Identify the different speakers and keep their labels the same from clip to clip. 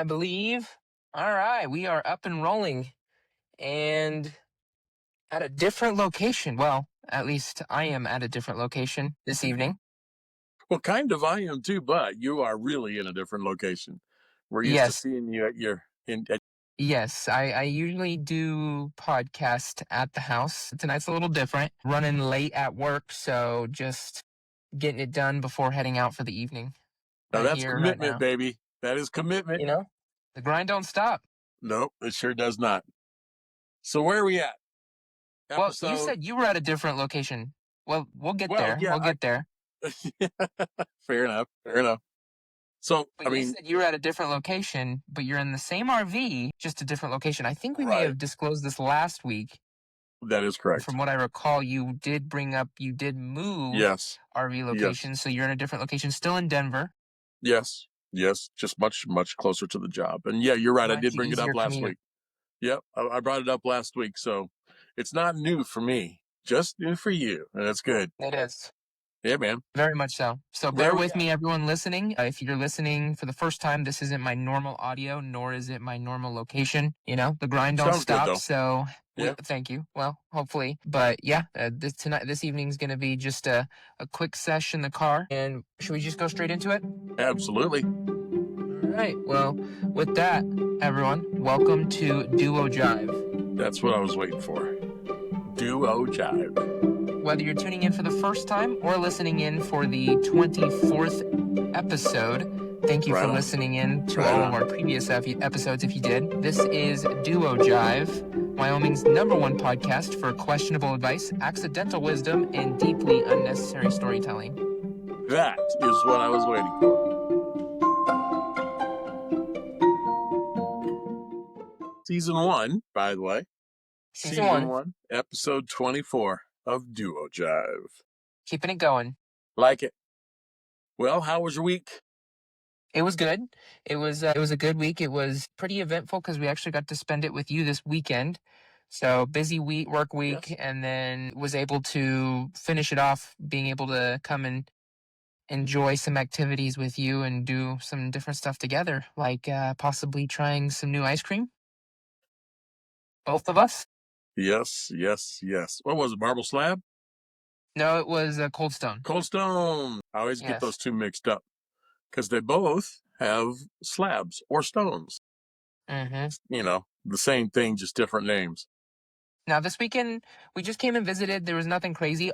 Speaker 1: I believe. All right, we are up and rolling and at a different location. Well, at least I am at a different location this evening.
Speaker 2: Well, kind of I am too, but you are really in a different location. We're used to
Speaker 1: Yes,
Speaker 2: seeing you at
Speaker 1: yes, I usually do podcast at the house. Tonight's a little different. Running late at work, so just getting it done before heading out for the evening.
Speaker 2: now
Speaker 1: Right
Speaker 2: that's
Speaker 1: here, right
Speaker 2: commitment,
Speaker 1: now.
Speaker 2: baby. That is commitment.
Speaker 1: You know, the grind don't stop.
Speaker 2: Nope, it sure does not. So where are we at?
Speaker 1: Well, you
Speaker 2: Episode
Speaker 1: said you were at a different location. Well, we'll get
Speaker 2: well,
Speaker 1: there.
Speaker 2: yeah,
Speaker 1: We'll get there.
Speaker 2: fair enough. Fair enough. So
Speaker 1: But
Speaker 2: I
Speaker 1: you
Speaker 2: mean,
Speaker 1: said you were at a different location, but you're in the same RV, just a different location. I think we may
Speaker 2: right.
Speaker 1: have disclosed this last week.
Speaker 2: That is correct.
Speaker 1: From what I recall, you did bring up you did move
Speaker 2: Yes.
Speaker 1: RV
Speaker 2: Yes.
Speaker 1: location, so you're in a different location, still in Denver.
Speaker 2: Yes. Yes. Just much closer to the job. And yeah, you're right. I did
Speaker 1: Much
Speaker 2: bring it up
Speaker 1: easier
Speaker 2: last
Speaker 1: commute.
Speaker 2: week. Yep. I brought it up last week. So it's not new for me. Just new for you. And that's good.
Speaker 1: It is.
Speaker 2: Yeah, man.
Speaker 1: Very much so. So
Speaker 2: Where
Speaker 1: bear
Speaker 2: are we
Speaker 1: with
Speaker 2: at?
Speaker 1: me, everyone listening. If you're listening for the first time, this isn't my normal audio, nor is it my normal location. You know, the grind don't
Speaker 2: Sounds good
Speaker 1: stop.
Speaker 2: though.
Speaker 1: So
Speaker 2: Yeah.
Speaker 1: thank you. Well, hopefully, but yeah, this evening's gonna be just a quick sesh in the car. And should we just go straight into it?
Speaker 2: Absolutely.
Speaker 1: All right. Well, with that, everyone, welcome to Duo Jive.
Speaker 2: That's what I was waiting for. Duo jive.
Speaker 1: Whether you're tuning in for the first time or listening in for the 24th episode, thank you
Speaker 2: Right
Speaker 1: for
Speaker 2: on.
Speaker 1: listening in to
Speaker 2: Right
Speaker 1: all
Speaker 2: on.
Speaker 1: of our previous episodes if you did. This is Duo Jive, Wyoming's #1 podcast for questionable advice, accidental wisdom, and deeply unnecessary storytelling.
Speaker 2: That is what I was waiting for. Season 1, by the way.
Speaker 1: Season 1.
Speaker 2: 1, episode 24 of Duo Jive.
Speaker 1: Keeping it going.
Speaker 2: Like it. Well, how was your week?
Speaker 1: It was good. It was a good week. It was pretty eventful because we actually got to spend it with you this weekend. So busy work week,
Speaker 2: Yes.
Speaker 1: and then was able to finish it off, being able to come and enjoy some activities with you and do some different stuff together, like possibly trying some new ice cream. Both of us.
Speaker 2: Yes, yes, yes. What was it, Marble Slab?
Speaker 1: No, it was Cold Stone.
Speaker 2: Cold Stone. I always get
Speaker 1: Yes.
Speaker 2: those two mixed up because they both have slabs or stones.
Speaker 1: Mm-hmm.
Speaker 2: You know, the same thing, just different names.
Speaker 1: Now, this weekend, we just came and visited. There was nothing crazy.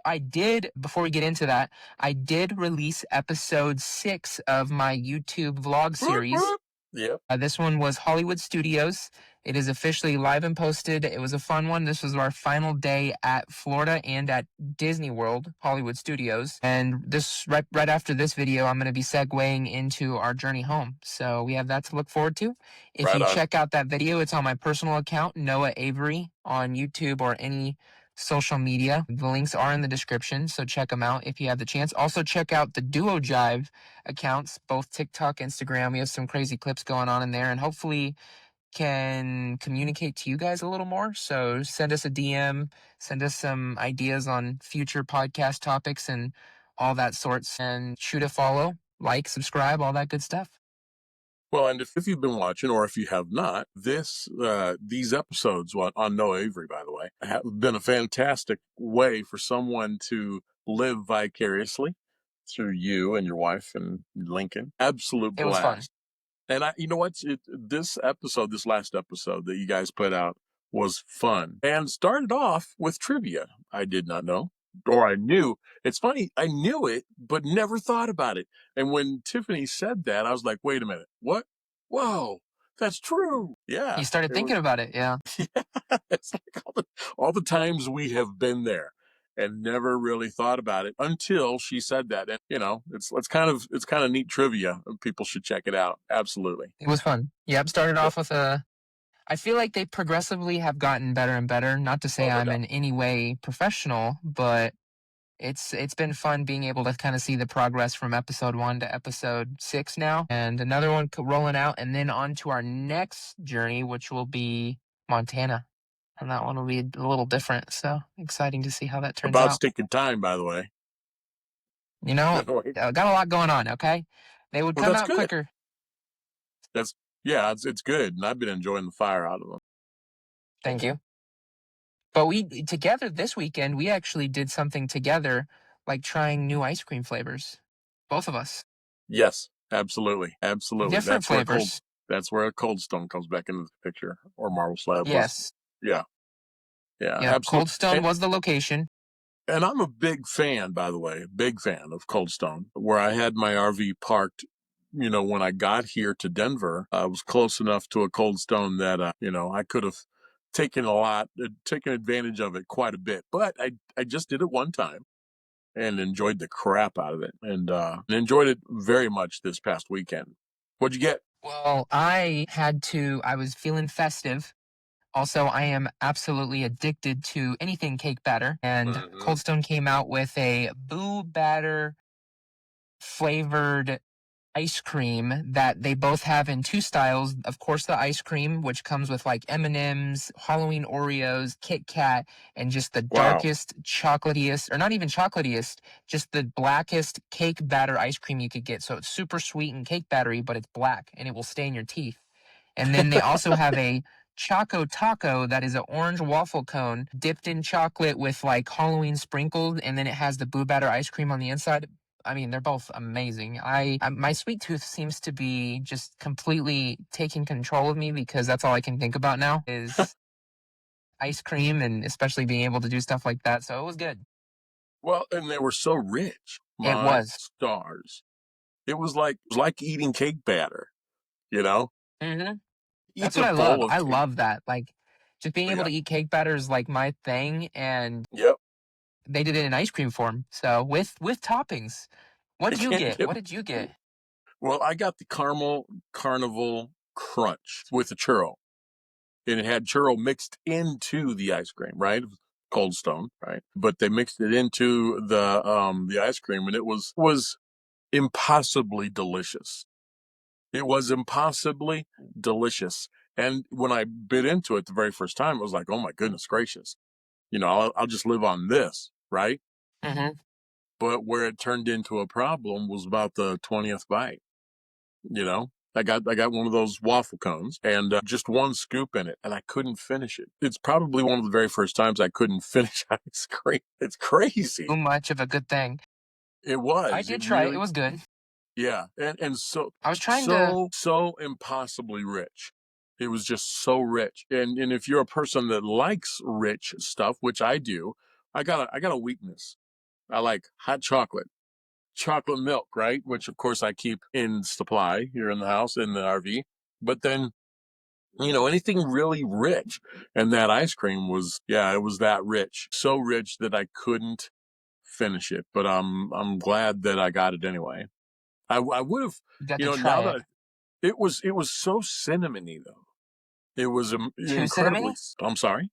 Speaker 1: Before we get into that, I did release episode 6 of my YouTube vlog series.
Speaker 2: Yep.
Speaker 1: This one was Hollywood Studios. It is officially live and posted. It was a fun one. This was our final day at Florida and at Disney World, Hollywood Studios. And this right after this video, I'm going to be segueing into our journey home. So we have that to look forward to. If
Speaker 2: Right
Speaker 1: you
Speaker 2: on.
Speaker 1: check out that video, it's on my personal account, Noah Avery, on YouTube or any social media. The links are in the description, so check them out if you have the chance. Also, check out the Duo Jive accounts, both TikTok, Instagram. We have some crazy clips going on in there, and hopefully can communicate to you guys a little more. So send us a DM, send us some ideas on future podcast topics and all that sorts, and shoot a follow, like, subscribe, all that good stuff.
Speaker 2: Well, and if you've been watching, or if you have not, these episodes on Noah Avery, by the way, have been a fantastic way for someone to live vicariously through you and your wife and Lincoln. Absolute
Speaker 1: It was fun.
Speaker 2: blast. And you know what? This last episode that you guys put out was fun and started off with trivia. I did not know, or I knew. It's funny, I knew it, but never thought about it. And when Tiffany said that, I was like, wait a minute, what? Whoa, that's true. Yeah.
Speaker 1: You started thinking about it, yeah.
Speaker 2: Yeah, it's like all the times we have been there and never really thought about it until she said that. And you know, it's kind of neat trivia. People should check it out. Absolutely.
Speaker 1: It was fun. Yep, started off with I feel like they progressively have gotten better and better. Not to say
Speaker 2: Oh, no
Speaker 1: I'm
Speaker 2: doubt.
Speaker 1: in any way professional, but it's been fun being able to kind of see the progress from episode 1 to episode 6 now, and another one rolling out, and then on to our next journey, which will be Montana, and that one will be a little different. So exciting to see how that turns
Speaker 2: About
Speaker 1: out.
Speaker 2: stinking time, by the way.
Speaker 1: You know, got a lot going on. Okay, they would
Speaker 2: Well,
Speaker 1: come
Speaker 2: that's
Speaker 1: out
Speaker 2: good.
Speaker 1: quicker.
Speaker 2: That's Yeah, it's good, and I've been enjoying the fire out of them.
Speaker 1: Thank you. But we together this weekend, we actually did something together, like trying new ice cream flavors. Both of us.
Speaker 2: Yes, absolutely, absolutely.
Speaker 1: Different flavors.
Speaker 2: That's where a Cold Stone comes back into the picture, or Marble Slab was.
Speaker 1: Yes.
Speaker 2: Yeah, yeah,
Speaker 1: Yep. Cold
Speaker 2: absolutely.
Speaker 1: Stone was the location.
Speaker 2: And I'm a big fan, by the way, big fan of Cold Stone, where I had my RV parked. When I got here to Denver, I was close enough to a Cold Stone that, I could have taken advantage of it quite a bit. But I just did it one time and enjoyed the crap out of it, and enjoyed it very much this past weekend. What'd you get?
Speaker 1: Well, I was feeling festive. Also, I am absolutely addicted to anything cake batter. And
Speaker 2: Hmm.
Speaker 1: Cold Stone came out with a boo batter flavored ice cream that they both have in two styles. Of course, the ice cream, which comes with like M&Ms, Halloween Oreos, Kit Kat, and just the
Speaker 2: Wow.
Speaker 1: darkest, chocolatiest, or not even chocolatiest, just the blackest cake batter ice cream you could get. So it's super sweet and cake battery, but it's black and it will stay in your teeth. And then they also have a Choco Taco that is an orange waffle cone dipped in chocolate with like Halloween sprinkled, and then it has the Boo Batter ice cream on the inside. I mean, they're both amazing. My sweet tooth seems to be just completely taking control of me because that's all I can think about now is ice cream and especially being able to do stuff like that. So it was good.
Speaker 2: Well, and they were so rich.
Speaker 1: It
Speaker 2: My
Speaker 1: was.
Speaker 2: stars. It was like eating cake batter, you know?
Speaker 1: Hmm.
Speaker 2: Eat
Speaker 1: That's what
Speaker 2: the
Speaker 1: I love.
Speaker 2: bowl of
Speaker 1: I
Speaker 2: cake.
Speaker 1: love that. Like just being able
Speaker 2: Yeah.
Speaker 1: to eat cake batter is like my thing, and
Speaker 2: Yep.
Speaker 1: they did it in ice cream form. So with toppings.
Speaker 2: I
Speaker 1: What'd you
Speaker 2: can't
Speaker 1: get?
Speaker 2: get
Speaker 1: What did you get?
Speaker 2: well, I got the caramel carnival crunch with a churro. And it had churro mixed into the ice cream, right? Cold Stone, right? But they mixed it into the ice cream, and it was impossibly delicious. It was impossibly delicious. And when I bit into it the very first time, it was like, oh my goodness gracious, I'll just live on this, right?
Speaker 1: Hmm.
Speaker 2: But where it turned into a problem was about the 20th bite. I got one of those waffle cones and just one scoop in it, and I couldn't finish it. It's probably one of the very first times I couldn't finish ice cream. It's
Speaker 1: Too
Speaker 2: crazy.
Speaker 1: much of a good thing.
Speaker 2: It
Speaker 1: I
Speaker 2: was. It
Speaker 1: did try it. It
Speaker 2: really,
Speaker 1: was good.
Speaker 2: yeah, and so
Speaker 1: I was trying to.
Speaker 2: so so impossibly rich. It was just so rich, and if you're a person that likes rich stuff, which I do, I got a weakness. I like hot chocolate milk, right? Which of course I keep in supply here in the house in the RV. But then anything really rich, and that ice cream was, yeah, it was that rich, so rich that I couldn't finish it. But I'm glad that I got it anyway. I would have,
Speaker 1: You got to try
Speaker 2: now that
Speaker 1: it.
Speaker 2: it was so cinnamony though. It was
Speaker 1: Too
Speaker 2: incredibly.
Speaker 1: cinnamony?
Speaker 2: I'm sorry.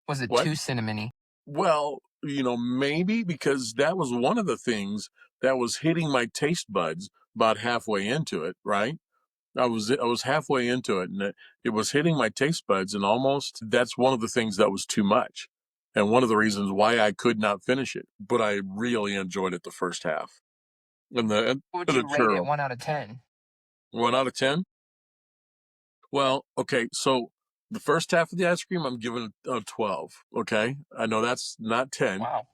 Speaker 1: Was it
Speaker 2: What?
Speaker 1: too cinnamony?
Speaker 2: Well, maybe because that was one of the things that was hitting my taste buds about halfway into it, right? I was halfway into it, and it was hitting my taste buds, and almost that's one of the things that was too much, and one of the reasons why I could not finish it. But I really enjoyed it the first half, and the and
Speaker 1: What would
Speaker 2: the
Speaker 1: you rate it?
Speaker 2: churro.
Speaker 1: 1 out of 10.
Speaker 2: 1 out of 10. Well, okay, so the first half of the ice cream, I'm giving it a 12. Okay, I know that's not 10.
Speaker 1: Wow.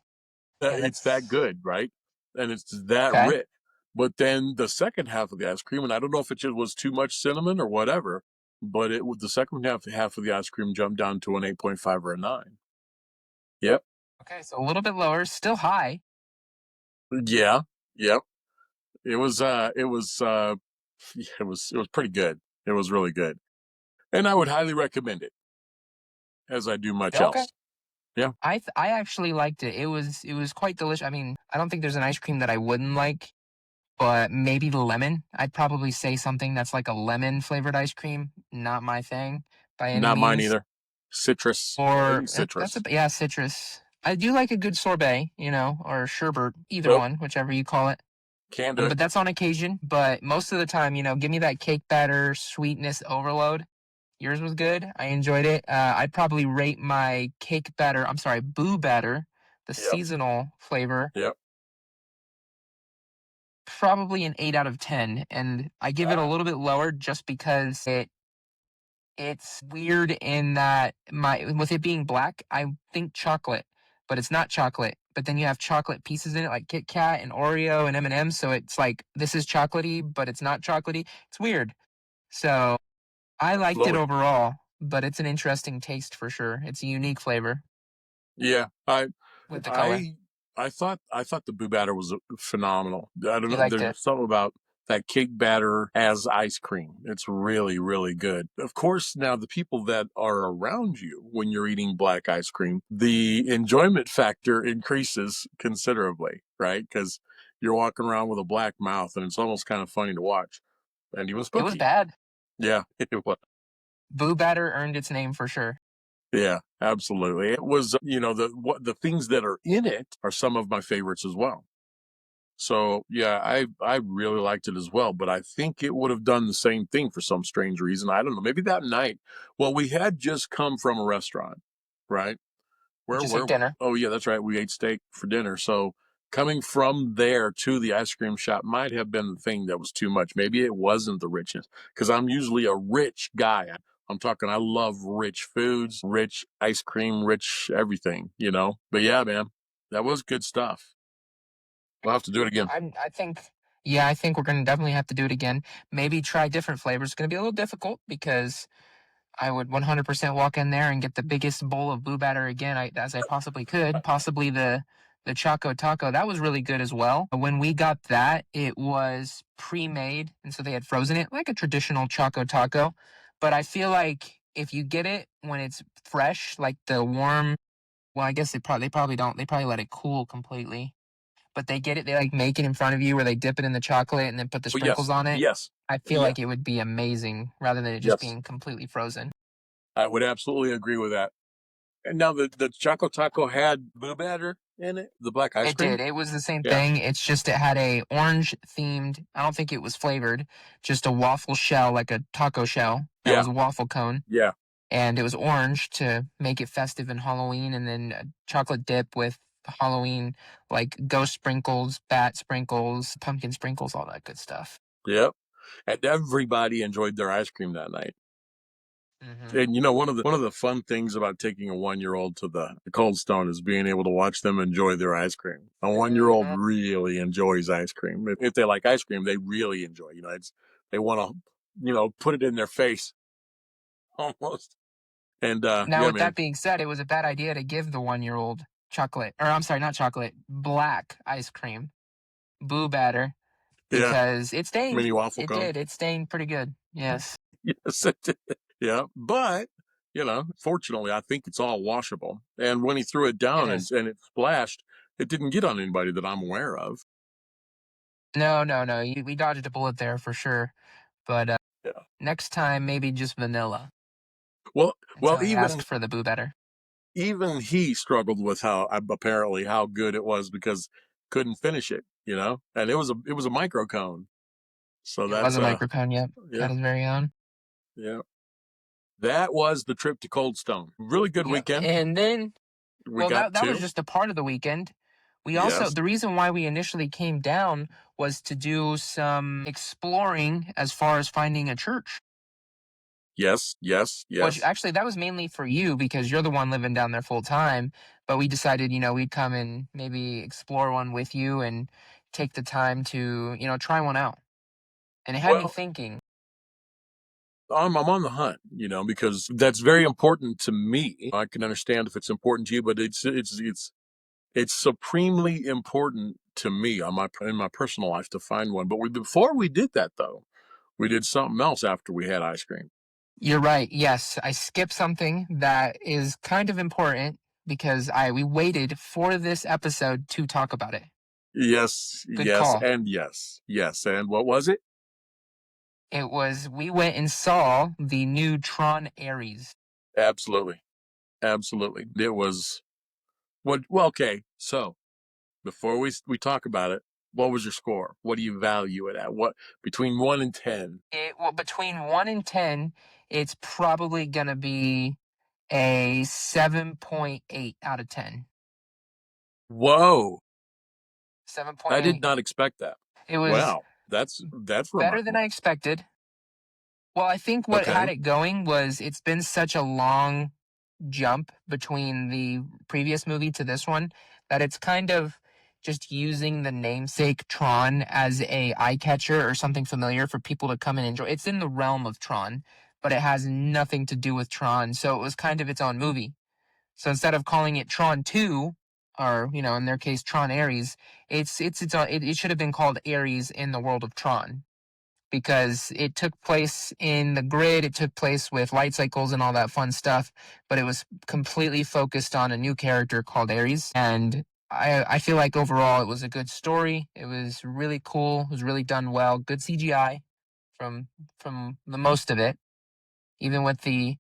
Speaker 1: Yeah,
Speaker 2: It's that
Speaker 1: that's
Speaker 2: good, right? And it's that
Speaker 1: okay.
Speaker 2: rich. But then the second half of the ice cream, and I don't know if it just was too much cinnamon or whatever, but the second half of the ice cream jumped down to an 8.5 or a 9. Yep.
Speaker 1: Okay, so a little bit lower, still high.
Speaker 2: Yeah. Yep. It was pretty good. It was really good. And I would highly recommend it as I do much
Speaker 1: Okay.
Speaker 2: else. Yeah.
Speaker 1: I actually liked it. It was quite delicious. I mean, I don't think there's an ice cream that I wouldn't like, but maybe the lemon. I'd probably say something that's like a lemon flavored ice cream. Not my thing by any
Speaker 2: Not mine
Speaker 1: means.
Speaker 2: either. Citrus. I
Speaker 1: Or
Speaker 2: think
Speaker 1: that's a
Speaker 2: citrus.
Speaker 1: yeah, citrus. I do like a good sorbet, or sherbet, either
Speaker 2: Nope.
Speaker 1: one, whichever you call it.
Speaker 2: Can't do it.
Speaker 1: But that's on occasion. But most of the time, give me that cake batter sweetness overload. Yours was good. I enjoyed it. I'd probably rate my cake batter. I'm sorry, boo batter, the
Speaker 2: Yep.
Speaker 1: seasonal flavor.
Speaker 2: Yep.
Speaker 1: Probably an 8 out of 10, and I give it a little bit lower just because it's weird in that my with it being black, I think chocolate, but it's not chocolate. But then you have chocolate pieces in it, like Kit Kat and Oreo and M&M's. So it's like this is chocolatey, but it's not chocolatey. It's weird. So I liked it
Speaker 2: Absolutely.
Speaker 1: overall, but it's an interesting taste for sure. It's a unique flavor
Speaker 2: Yeah,
Speaker 1: with the color.
Speaker 2: I I thought the Boo Batter was phenomenal. I don't
Speaker 1: You
Speaker 2: know.
Speaker 1: liked
Speaker 2: There's
Speaker 1: it.
Speaker 2: something about that cake batter as ice cream. It's really, really good. Of course, now the people that are around you when you're eating black ice cream, the enjoyment factor increases considerably, right? Because you're walking around with a black mouth, and it's almost kind of funny to watch, and even
Speaker 1: It was
Speaker 2: spooky.
Speaker 1: bad.
Speaker 2: Yeah, it was.
Speaker 1: Boo Batter earned its name for sure.
Speaker 2: Yeah, absolutely. It was, the things that are in it are some of my favorites as well. So yeah, I really liked it as well, but I think it would have done the same thing for some strange reason. I don't know. Maybe that night. Well, we had just come from a restaurant, right?
Speaker 1: You
Speaker 2: Where
Speaker 1: just ate
Speaker 2: were we?
Speaker 1: dinner.
Speaker 2: Oh yeah, that's right. We ate steak for dinner. So coming from there to the ice cream shop might have been the thing that was too much. Maybe it wasn't the richness because I'm usually a rich guy. I'm talking. I love rich foods, rich ice cream, rich everything. But yeah, man, that was good stuff. We'll have to do it again.
Speaker 1: I think, yeah, I think we're gonna definitely have to do it again. Maybe try different flavors. It's gonna be a little difficult because I would 100% walk in there and get the biggest bowl of Boo Batter again as I possibly could. Possibly the Choco Taco. That was really good as well. When we got that, it was pre-made, and so they had frozen it like a traditional Choco Taco. But I feel like if you get it when it's fresh, like the warm, well, I guess they probably don't. They probably let it cool completely. But they get it. They like make it in front of you, where they dip it in the chocolate and then put the
Speaker 2: Oh
Speaker 1: sprinkles
Speaker 2: yes,
Speaker 1: on it.
Speaker 2: yes,
Speaker 1: I feel
Speaker 2: yeah,
Speaker 1: like it would be amazing rather than it just
Speaker 2: yes.
Speaker 1: being completely frozen.
Speaker 2: I would absolutely agree with that. And now the Choco Taco had Boo Batter in it, the black ice
Speaker 1: It
Speaker 2: cream.
Speaker 1: did. It was the same
Speaker 2: Yeah,
Speaker 1: thing. It's just it had a orange themed. I don't think it was flavored. Just a waffle shell, like a taco shell that
Speaker 2: yeah,
Speaker 1: was a waffle cone,
Speaker 2: yeah,
Speaker 1: and it was orange to make it festive in Halloween, and then a chocolate dip with Halloween like ghost sprinkles, bat sprinkles, pumpkin sprinkles, all that good stuff.
Speaker 2: yep. And everybody enjoyed their ice cream that night.
Speaker 1: Hmm.
Speaker 2: And one of the fun things about taking a 1-year-old to the Cold Stone is being able to watch them enjoy their ice cream. A 1-year-old
Speaker 1: Hmm.
Speaker 2: really enjoys ice cream. If they like ice cream, they really enjoy. They want to, put it in their face almost. And
Speaker 1: Now,
Speaker 2: yeah,
Speaker 1: with
Speaker 2: man.
Speaker 1: that being said, it was a bad idea to give the 1-year-old chocolate, or I'm sorry, not chocolate, black ice cream, Boo Batter,
Speaker 2: Yeah,
Speaker 1: because it stained.
Speaker 2: mini waffle
Speaker 1: It
Speaker 2: cone.
Speaker 1: did. It stained pretty good. Yes.
Speaker 2: Yes, it did. Yeah, but fortunately, I think it's all washable. And when he threw it
Speaker 1: It
Speaker 2: down and
Speaker 1: is.
Speaker 2: and it splashed, it didn't get on anybody that I'm aware of.
Speaker 1: No, no, no. We dodged a bullet there for sure. But
Speaker 2: Yeah.
Speaker 1: next time, maybe just vanilla
Speaker 2: Well,
Speaker 1: until
Speaker 2: well,
Speaker 1: I
Speaker 2: even
Speaker 1: ask for the Boo Batter.
Speaker 2: even he struggled with how apparently how good it was because couldn't finish it. And it was a micro cone. So
Speaker 1: It was
Speaker 2: that's
Speaker 1: a microcone, yep.
Speaker 2: yeah,
Speaker 1: Got his very own.
Speaker 2: yeah. That was the trip to Cold Stone. Really good
Speaker 1: Yep.
Speaker 2: weekend.
Speaker 1: And then,
Speaker 2: We
Speaker 1: well,
Speaker 2: got
Speaker 1: that was
Speaker 2: to.
Speaker 1: just a part of the weekend. We also,
Speaker 2: Yes.
Speaker 1: the reason why we initially came down was to do some exploring as far as finding a church.
Speaker 2: Yes, yes,
Speaker 1: Which
Speaker 2: yes.
Speaker 1: actually that was mainly for you because you're the one living down there full time. But we decided, we'd come and maybe explore one with you and take the time to, try one out. And it had me
Speaker 2: Well,
Speaker 1: thinking,
Speaker 2: I'm on the hunt, because that's very important to me. I can understand if it's important to you, but it's supremely important to me in my personal life to find one. But before we did that though, we did something else after we had ice cream.
Speaker 1: you're right. Yes, I skipped something that is kind of important because we waited for this episode to talk about it.
Speaker 2: Yes,
Speaker 1: Good
Speaker 2: yes,
Speaker 1: call.
Speaker 2: and yes, yes. And what was it?
Speaker 1: We went and saw the new Tron Ares.
Speaker 2: Absolutely, absolutely. It was what? Well, okay. So before we talk about it, what was your score? What do you value it at? What between 1 and 10?
Speaker 1: Well, between 1 and 10, it's probably going to be a 7.8 out of 10.
Speaker 2: Whoa! I did
Speaker 1: 7.8.
Speaker 2: not expect that.
Speaker 1: It was
Speaker 2: Wow, that's
Speaker 1: better than
Speaker 2: remarkable.
Speaker 1: I expected. Well, I think what had
Speaker 2: Okay.
Speaker 1: it going was it's been such a long jump between the previous movie to this one that it's kind of just using the namesake Tron as a eye catcher or something familiar for people to come and enjoy. It's in the realm of Tron, but it has nothing to do with Tron, so it was kind of its own movie. So instead of calling it Tron 2, or in their case Tron Ares, it should have been called Ares in the world of Tron because it took place in the grid, it took place with light cycles and all that fun stuff, but it was completely focused on a new character called Ares. And I feel like overall it was a good story. It was really cool. It was really done well. Good CGI from the most of it, even with the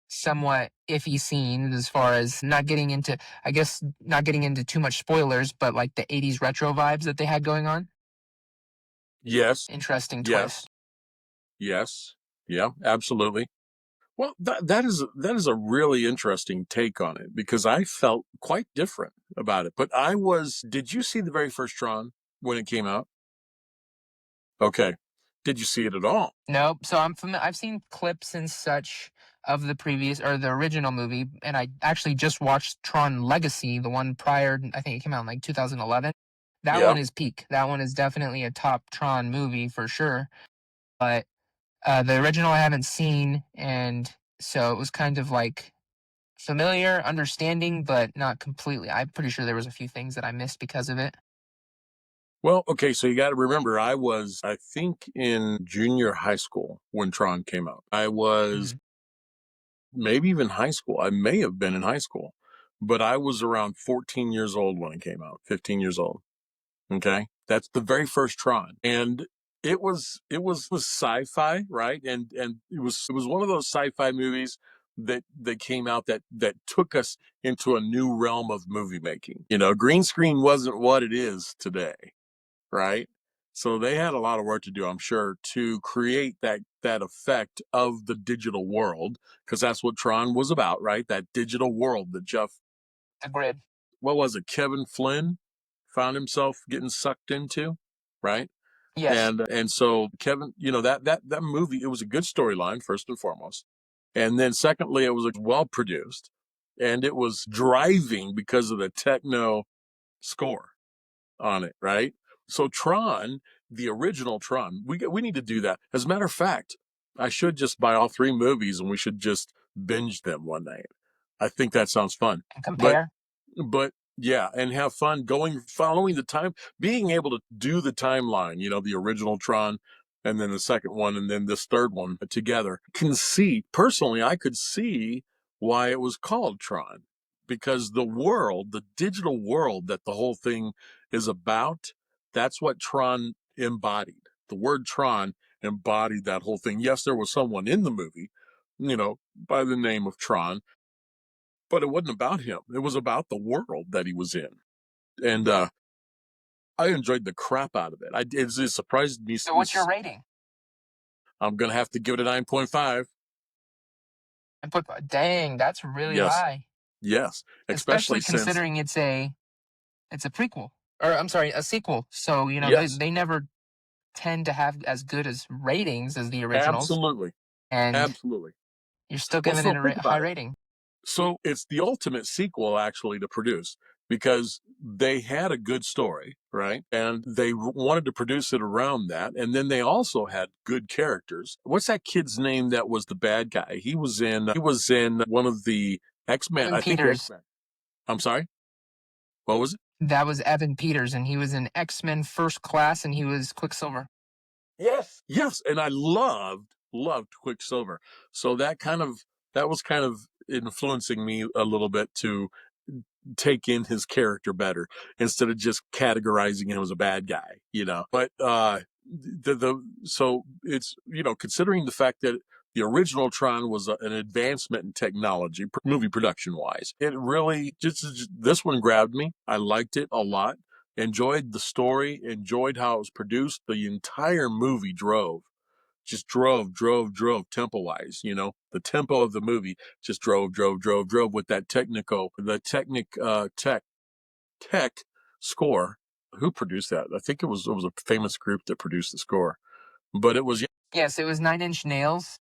Speaker 1: somewhat iffy scenes as far as not getting into, I guess, not getting into too much spoilers, but like the 80s retro vibes that they had going on.
Speaker 2: Yes.
Speaker 1: Interesting
Speaker 2: Yes.
Speaker 1: twist.
Speaker 2: Yes. Yeah, absolutely. Well, that is a really interesting take on it because I felt quite different about it. But I was did you see the very first Tron when it came out? Okay. Did you see it at all?
Speaker 1: Nope. So I'm familiar. I've seen clips and such of the previous or the original movie, and I actually just watched Tron Legacy, the one prior. I think it came out in like 2011. That
Speaker 2: Yeah.
Speaker 1: one is peak. That one is definitely a top Tron movie for sure. But the original I haven't seen, and so it was kind of like familiar, understanding, but not completely. I'm pretty sure there was a few things that I missed because of it.
Speaker 2: Well, okay, so you got to remember I was I think in junior high school when Tron came out. I was
Speaker 1: Mhm.
Speaker 2: maybe even high school. I may have been in high school, but I was around 14 years old when it came out, 15 years old. Okay. That's the very first Tron. And it was sci-fi, right? And it was one of those sci-fi movies that came out that took us into a new realm of movie making. Green screen wasn't what it is today, right? So they had a lot of work to do, I'm sure, to create that effect of the digital world, because that's what Tron was about, right? That digital world that
Speaker 1: The grid.
Speaker 2: what was it, Kevin Flynn found himself getting sucked into, right?
Speaker 1: Yes.
Speaker 2: And so Kevin, that movie, it was a good storyline first and foremost, and then secondly, it was well produced, and it was driving because of the techno score on it, right? So Tron, the original Tron, we need to do that. As a matter of fact, I should just buy all three movies and we should just binge them one night. I think that sounds fun.
Speaker 1: And
Speaker 2: But
Speaker 1: compare.
Speaker 2: but yeah, and have fun following the time, being able to do the timeline, the original Tron and then the second one and then this third one together. Can see personally, I could see why it was called Tron because the digital world that the whole thing is about, that's what Tron embodied. The word Tron embodied that whole thing. Yes, there was someone in the movie, by the name of Tron, but it wasn't about him. It was about the world that he was in. And I enjoyed the crap out of it. It surprised me.
Speaker 1: So what's your rating?
Speaker 2: I'm going to have to give it a 9.5.
Speaker 1: And put dang, that's really
Speaker 2: Yes.
Speaker 1: high.
Speaker 2: Yes. Especially
Speaker 1: Especially
Speaker 2: since,
Speaker 1: considering it's a prequel. Or I'm sorry, a sequel. So,
Speaker 2: yes,
Speaker 1: they never tend to have as good as ratings as the originals,
Speaker 2: absolutely.
Speaker 1: and
Speaker 2: Absolutely.
Speaker 1: you're still
Speaker 2: Well,
Speaker 1: giving
Speaker 2: so
Speaker 1: it a
Speaker 2: think
Speaker 1: high
Speaker 2: about it.
Speaker 1: rating.
Speaker 2: So it's the ultimate sequel actually to produce because they had a good story, right? And they wanted to produce it around that. And then they also had good characters. What's that kid's name that was the bad guy? He was in one of the X-Men,
Speaker 1: Evan
Speaker 2: I think the
Speaker 1: Peters.
Speaker 2: X-Men. I'm sorry. What was it?
Speaker 1: That was Evan Peters, and he was in X-Men First Class, and he was Quicksilver.
Speaker 2: Yes. Yes, and I loved Quicksilver. So that was kind of influencing me a little bit to take in his character better instead of just categorizing him as a bad guy. But the so it's considering the fact that the original Tron was an advancement in technology, movie production wise. It really just this one grabbed me. I liked it a lot. Enjoyed the story. Enjoyed how it was produced. The entire movie drove tempo wise. The tempo of the movie just drove with that technical, the technic, tech score. who produced that? I think it was a famous group that produced the score, but it was, yeah,
Speaker 1: Yes, it was Nine Inch Nails,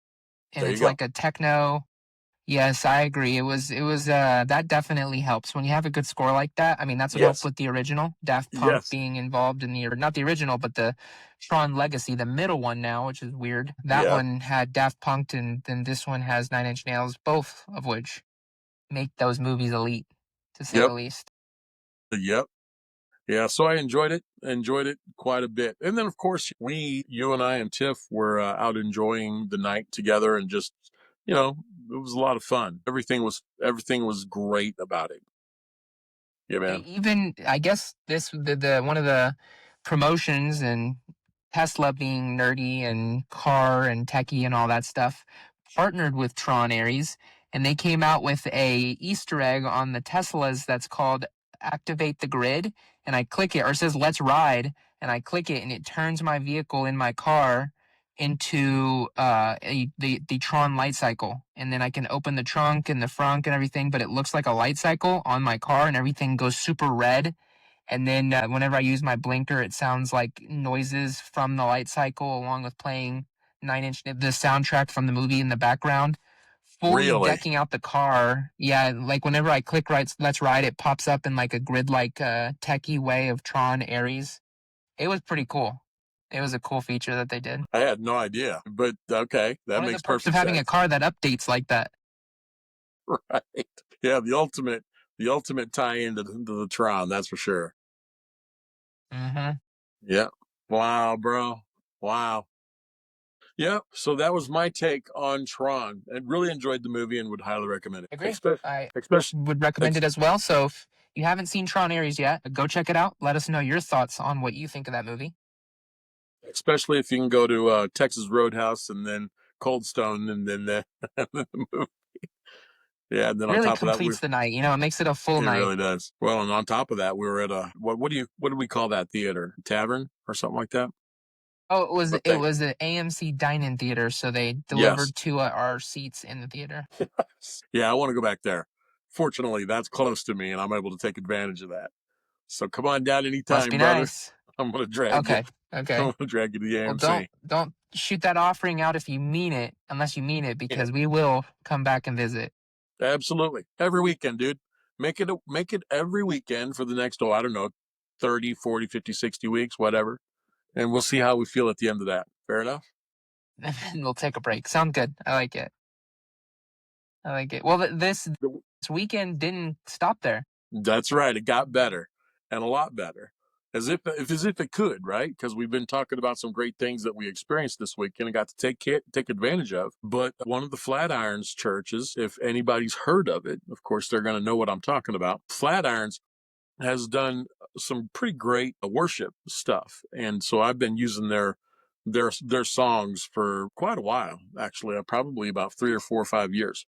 Speaker 1: and
Speaker 2: there you
Speaker 1: it's
Speaker 2: go.
Speaker 1: like a techno. Yes, I agree. It was that definitely helps when you have a good score like that. I mean, that's what helped
Speaker 2: Yes,
Speaker 1: with the original. Daft Punk
Speaker 2: yes,
Speaker 1: being involved in the, or not the original, but the Tron Legacy, the middle one now, which is weird. That
Speaker 2: yeah,
Speaker 1: one had Daft Punk, and then this one has Nine Inch Nails, both of which make those movies elite, to say
Speaker 2: yep,
Speaker 1: the least.
Speaker 2: yep. Yeah, so I enjoyed it quite a bit. And then, of course, you and I and Tiff were out enjoying the night together, and just, you know, it was a lot of fun. Everything was great about it. Yeah, man.
Speaker 1: Even I guess the one of the promotions, and Tesla being nerdy and car and techie and all that stuff, partnered with Tron Ares, and they came out with a Easter egg on the Teslas that's called Activate the Grid, and I click it, or it says Let's Ride, and I click it, and it turns my vehicle in my car into the Tron light cycle, and then I can open the trunk and the front and everything, but it looks like a light cycle on my car, and everything goes super red. And then whenever I use my blinker, it sounds like noises from the light cycle, along with playing the soundtrack from the movie in the background, fully
Speaker 2: Really?
Speaker 1: decking out the car. Yeah, like whenever I click right, Let's Ride, it pops up in like a grid like techie way of Tron Ares. It was pretty cool. It was a cool feature that they did.
Speaker 2: I had no idea, but okay, that
Speaker 1: One of the
Speaker 2: makes
Speaker 1: perks of
Speaker 2: perfect
Speaker 1: having a
Speaker 2: sense.
Speaker 1: car that updates like that.
Speaker 2: Right. Yeah, the ultimate tie into the Tron, that's for sure.
Speaker 1: Mm-hmm.
Speaker 2: Yeah. Wow, bro. Wow. Yeah, so that was my take on Tron. I really enjoyed the movie and would highly recommend it.
Speaker 1: Agree. I
Speaker 2: Especially,
Speaker 1: would recommend it as well. So if you haven't seen Tron Ares yet, go check it out. Let us know your thoughts on what you think of that movie.
Speaker 2: especially if you can go to Texas Roadhouse and then Cold Stone, and then the movie. Yeah, and then on
Speaker 1: Really
Speaker 2: top of that,
Speaker 1: completes the night. You know, it makes it a full
Speaker 2: it
Speaker 1: night.
Speaker 2: really does. Well, and on top of that, we were at a what do we call that theater? Tavern or something like that?
Speaker 1: Oh, it was
Speaker 2: But
Speaker 1: it
Speaker 2: they
Speaker 1: was an AMC dine-in theater, so they
Speaker 2: Yes.
Speaker 1: delivered to our seats in the theater.
Speaker 2: Yeah, I want to go back there. Fortunately, that's close to me, and I'm able to take advantage of that. So come on down
Speaker 1: Must be
Speaker 2: anytime, brother.
Speaker 1: nice.
Speaker 2: I'm gonna drag you.
Speaker 1: Okay,
Speaker 2: I'm
Speaker 1: okay.
Speaker 2: gonna drag you to the
Speaker 1: Well,
Speaker 2: AMC.
Speaker 1: don't shoot that offering out if you mean it, unless you mean it,
Speaker 2: Yeah,
Speaker 1: because we will come back and visit.
Speaker 2: absolutely. Every weekend, dude. Make it every weekend for the next, I don't know, 30, 40, 50, 60 weeks, whatever. And we'll see how we feel at the end of that. Fair enough?
Speaker 1: And then we'll take a break. Sound good. I like it. I like it. Well, this weekend didn't stop there.
Speaker 2: That's right. It got better, and a lot better. As if it could, right? Because we've been talking about some great things that we experienced this weekend and got to take advantage of. But one of the Flatirons churches, if anybody's heard of it, of course they're going to know what I'm talking about. Flatirons has done some pretty great worship stuff, and so I've been using their songs for quite a while. Actually, probably about 3 or 4 or 5 years.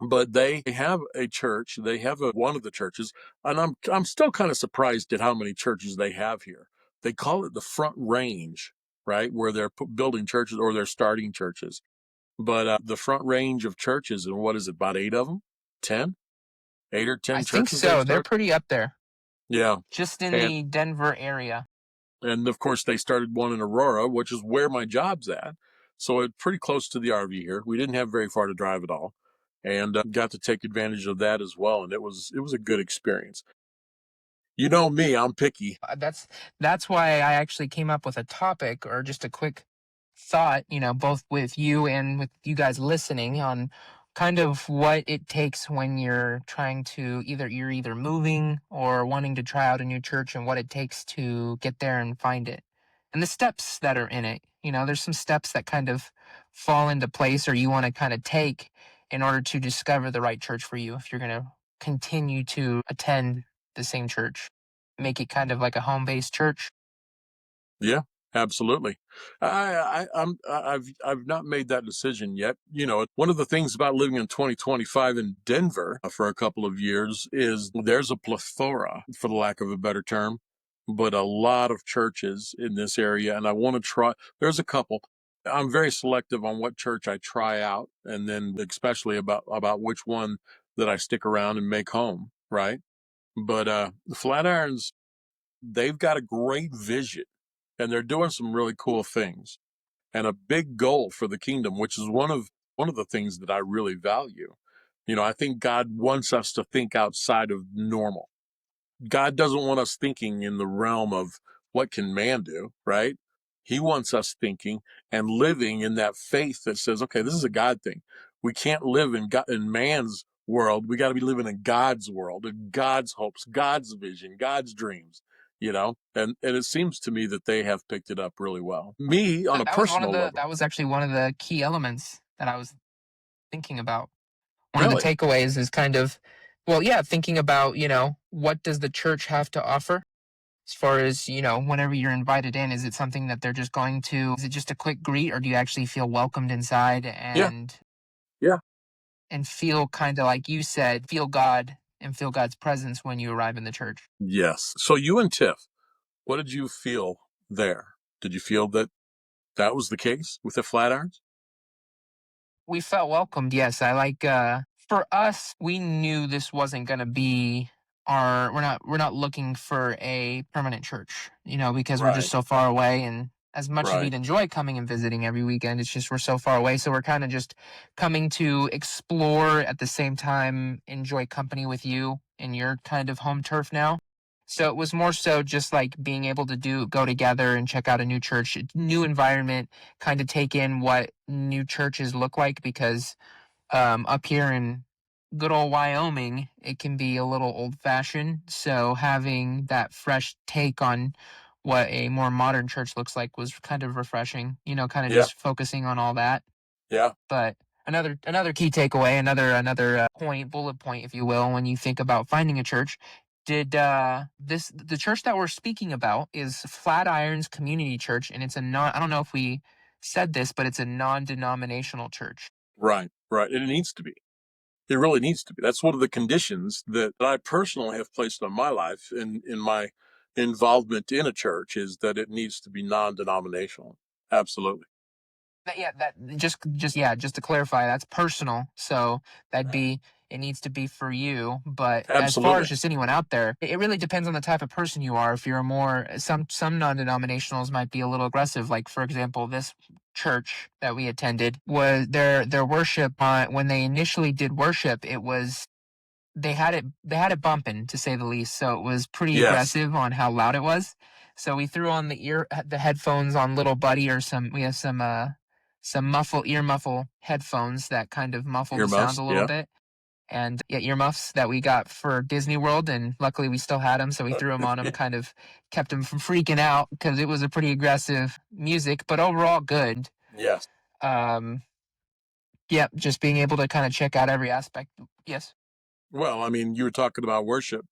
Speaker 2: But they have a church. They have one of the churches, and I'm still kind of surprised at how many churches they have here. They call it the Front Range, right, where they're building churches or they're starting churches. But the Front Range of churches, and what is it? About 8 of them, 10, 8 or 10
Speaker 1: I think
Speaker 2: churches they've
Speaker 1: so. They're
Speaker 2: started.
Speaker 1: pretty up there,
Speaker 2: Yeah,
Speaker 1: just in
Speaker 2: and
Speaker 1: the Denver area.
Speaker 2: and of course they started one in Aurora, which is where my job's at. So it's pretty close to the RV here. We didn't have very far to drive at all, and got to take advantage of that as well. And it was a good experience. You know me, I'm picky.
Speaker 1: That's why I actually came up with a topic, or just a quick thought, both with you and with you guys listening, on kind of what it takes when you're trying to you're either moving or wanting to try out a new church, and what it takes to get there and find it. And the steps that are in it. There's some steps that kind of fall into place, or you want to kind of take in order to discover the right church for you, if you're going to continue to attend the same church, make it kind of like a home-based church.
Speaker 2: Yeah, absolutely. I've not made that decision yet. One of the things about living in 2025 in Denver for a couple of years is there's a plethora, for the lack of a better term, but a lot of churches in this area, and I want to try. There's a couple. I'm very selective on what church I try out, and then especially about which one that I stick around and make home. Right, but the Flatirons. they've got a great vision and they're doing some really cool things and a big goal for the kingdom, which is one of the things that I really value. I think God wants us to think outside of normal. God doesn't want us thinking in the realm of what can man do, right? He wants us thinking and living in that faith that says, okay, this is a God thing. We can't live in God, in man's world. We got to be living in God's world, in God's hopes, God's vision, God's dreams, and it seems to me that they have picked it up really well. Me on a
Speaker 1: That was one of
Speaker 2: personal
Speaker 1: the
Speaker 2: level.
Speaker 1: that was actually one of the key elements that I was thinking about. One of the
Speaker 2: Really?
Speaker 1: takeaways is kind of, well, yeah, thinking about, what does the church have to offer? As far as, whenever you're invited in, is it something that they're just going to, is it just a quick greet, or do you actually feel welcomed inside
Speaker 2: Yeah.
Speaker 1: and
Speaker 2: Yeah.
Speaker 1: feel kind of like you said, feel God and feel God's presence when you arrive in the church?
Speaker 2: Yes. So you and Tiff, what did you feel there? Did you feel that that was the case with the Flatirons?
Speaker 1: We felt welcomed. Yes, I like. For us, we knew this wasn't going to be our. We're not looking for a permanent church, because we're just
Speaker 2: Right.
Speaker 1: so far away. And as much as
Speaker 2: Right.
Speaker 1: we'd enjoy coming and visiting every weekend, it's just we're so far away. So we're kind of just coming to explore at the same time, enjoy company with you in your kind of home turf now. So it was more so just like being able to go together and check out a new church, new environment, kind of take in what new churches look like, because up here in good old Wyoming, it can be a little old fashioned. So having that fresh take on what a more modern church looks like was kind of refreshing, kind of
Speaker 2: Yeah.
Speaker 1: just focusing on all that.
Speaker 2: Yeah.
Speaker 1: But another key takeaway, another bullet point, if you will, when you think about finding a church, did the church that we're speaking about is Flatirons Community Church, and it's a non. I don't know if we said this, but it's a non-denominational church.
Speaker 2: Right. Right. And it needs to be. It really needs to be. That's one of the conditions that I personally have placed on my life in my involvement in a church is that it needs to be non-denominational. Absolutely.
Speaker 1: That just to clarify, that's personal. So that'd be it needs to be for you. But as far
Speaker 2: Absolutely.
Speaker 1: as just anyone out there, it really depends on the type of person you are. If you're a more some non-denominationals might be a little aggressive. Like for example, this church that we attended was their worship when they initially did worship, it was they had it bumping, to say the least. So it was pretty
Speaker 2: Yes.
Speaker 1: aggressive on how loud it was. So we threw on the headphones on little buddy, or we have some ear muffle headphones that kind of muffle the sound
Speaker 2: Earmuffs.
Speaker 1: a little
Speaker 2: Yeah.
Speaker 1: bit. And yeah, earmuffs that we got for Disney World, and luckily we still had them, so we threw them on them, kind of kept them from freaking out because it was a pretty aggressive music, but overall good.
Speaker 2: Yes.
Speaker 1: Um, yeah, just being able to kind of check out every aspect. Yes.
Speaker 2: Well, I mean, you were talking about worship.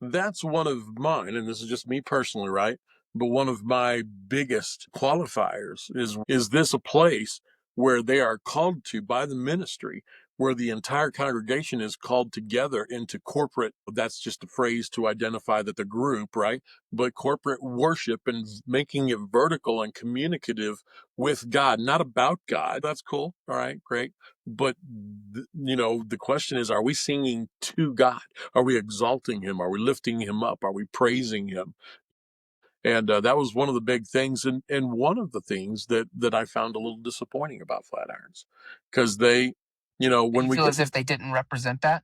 Speaker 2: That's one of mine, and this is just me personally, right? But one of my biggest qualifiers is this a place where they are called to by the ministry, where the entire congregation is called together into corporate, that's just a phrase to identify that the group, right? But corporate worship and making it vertical and communicative with God, not about God. That's cool. All right, great. But the question is, are we singing to God? Are we exalting him? Are we lifting him up? Are we praising him? And that was one of the big things, and one of the things that I found a little disappointing about Flatirons, because they,
Speaker 1: You
Speaker 2: when we
Speaker 1: feel
Speaker 2: get,
Speaker 1: as if they didn't represent that?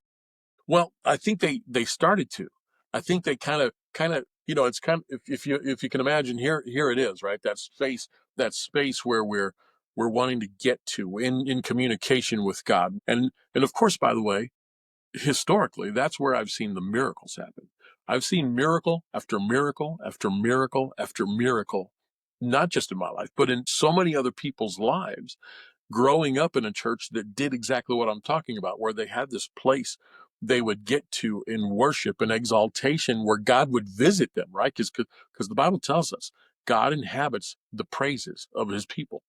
Speaker 2: well, I think they started to. I think they kind of it's kind of, if you can imagine, here it is, right? That space where we're wanting to get to in communication with God, and of course, by the way, historically, that's where I've seen the miracles happen. I've seen miracle after miracle after miracle after miracle, not just in my life, but in so many other people's lives, growing up in a church that did exactly what I'm talking about, where they had this place they would get to in worship and exaltation where God would visit them, right? Because the Bible tells us God inhabits the praises of his people,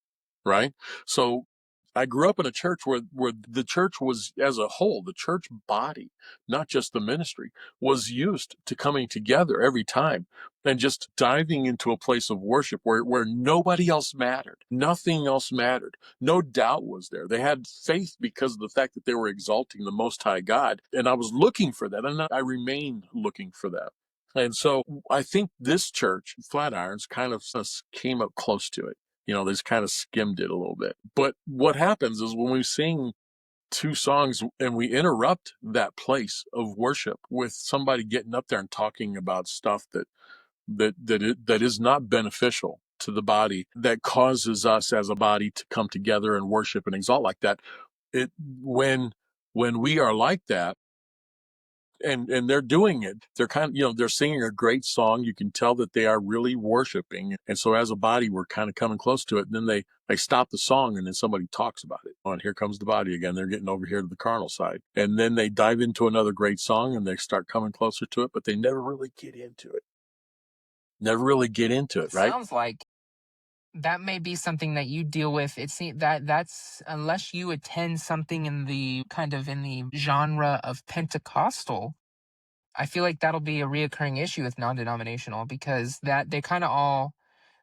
Speaker 2: right? So I grew up in a church where the church was, as a whole, the church body, not just the ministry, was used to coming together every time and just diving into a place of worship where nobody else mattered. Nothing else mattered. No doubt was there. They had faith because of the fact that they were exalting the Most High God. And I was looking for that, and I remain looking for that. And so I think this church, Flatirons, kind of came up close to it. They just kind of skimmed it a little bit. But what happens is when we sing two songs and we interrupt that place of worship with somebody getting up there and talking about stuff that is not beneficial to the body, that causes us as a body to come together and worship and exalt like that. It when we are like that, and they're doing it, they're they're singing a great song, you can tell that they are really worshiping, and so as a body we're kind of coming close to it, and then they stop the song and then somebody talks about it. Oh, and here comes the body again, they're getting over here to the carnal side, and then they dive into another great song and they start coming closer to it, but they never really get into it. Never really get into it,
Speaker 1: It
Speaker 2: right?
Speaker 1: sounds like that may be something that you deal with. It seems that's unless you attend something in the kind of in the genre of Pentecostal, I feel like that'll be a reoccurring issue with non-denominational because that they kind of all,